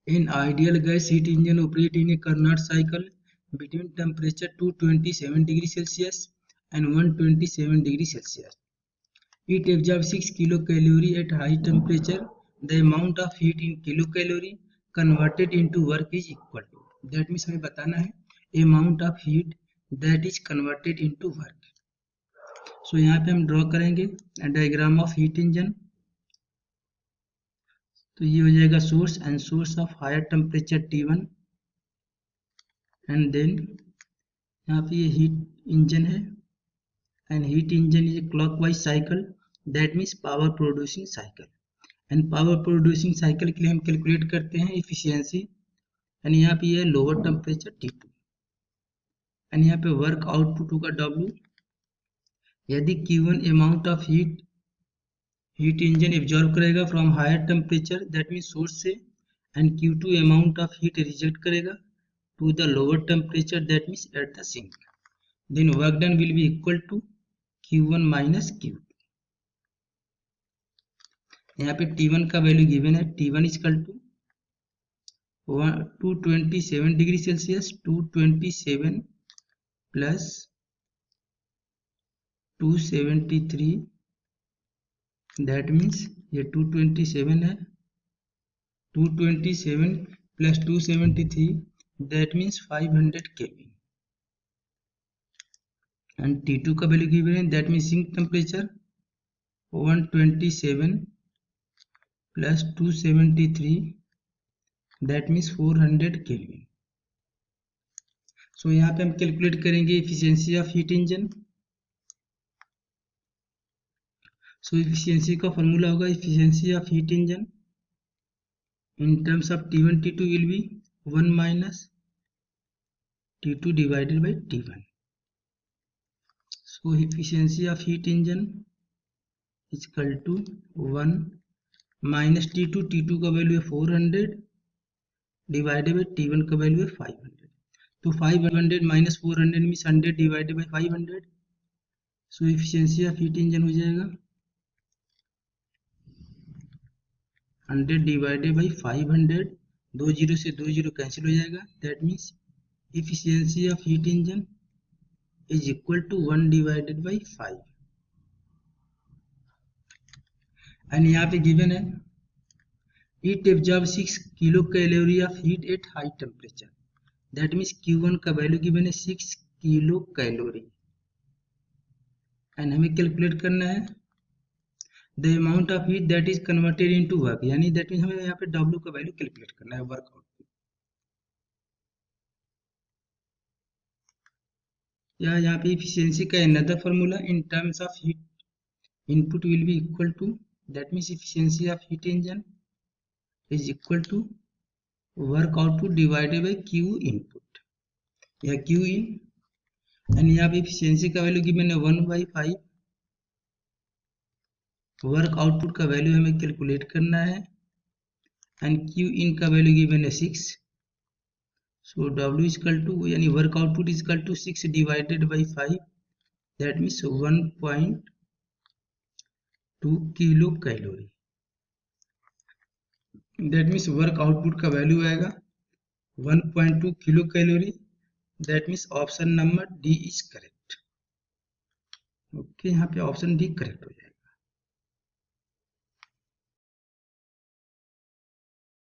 An ideal gas heat engine operates in a Carnot cycle between temperature 227 degrees Celsius and 127 degrees Celsius. It absorbs 6 kilocalorie at high temperature. The amount of heat in kilocalorie converted into work is equal to. That means हमें बताना है amount of heat that is converted into work. So यहाँ पे हम draw करेंगे diagram of heat engine. तो ये हो जाएगा source and source of higher temperature T1 and then यहाँ पे ये हीट इंजन है and heat engine is clockwise cycle, that means power producing cycle. And power producing cycle के लिए हम कैलकुलेट करते हैं इफिशियंसी एंड यहाँ पे ये लोअर टेम्परेचर T2 एंड यहाँ पे वर्क आउटपुट होगा W. यदि Q1 amount of heat engine absorb करेगा from higher temperature that means source से and Q2 amount of heat reject करेगा to the lower temperature that means at the sink, then work done will be equal to Q1 minus Q2. यहाँ पे T1 का value given है, T1 equal to 227 degree Celsius, 227 plus 273, that means ये 227 है, 227 plus 273 that means 500 kelvin. And T2 का value given है, that means sink temperature 127 plus 273 that means 400 kelvin. So यहाँ पे हम कैलकुलेट करेंगे efficiency of heat engine. So efficiency का formula होगा efficiency of heat engine in terms of T1 T2 will be 1 minus T2 divided by T1. So efficiency of heat engine equal to 1 minus T2 का value है 400 divided by T1 का value है 500. तो 500 minus 400 means 100 divided by 500. So efficiency of heat engine हो जाएगा 100 divided by 500, 2 zero से 2 zero cancel हो जाएगा, that means efficiency of heat engine is equal to 1 divided by 5. And यहाँ पे गिवन है it absorb 6 kilo calorie of heat at high temperature, that means Q1 का value given है 6 kilo calorie and हमें calculate करना है the amount of heat that is converted into work, यानी that means हमें यहाँ पे W का वैल्यू कैलकुलेट करना है, वर्क आउटपुट. या यहाँ पे एफिशिएंसी का another formula in terms of heat input will be equal to, that means efficiency of heat engine is equal to work output divided by Q input या Q in. And यहाँ पे efficiency का value given है 1/5. Work output का value हमें calculate करना है and Q इन का वैल्यू गिवन है 6. सो W इक्वल टू यानी work output equal to 6 divided by 5, that means 1.2 kilo calorie. That means work output का वैल्यू आएगा 1.2 kilo calorie, that means option number D is correct. Okay, यहाँ पे option D correct हो जाएगा.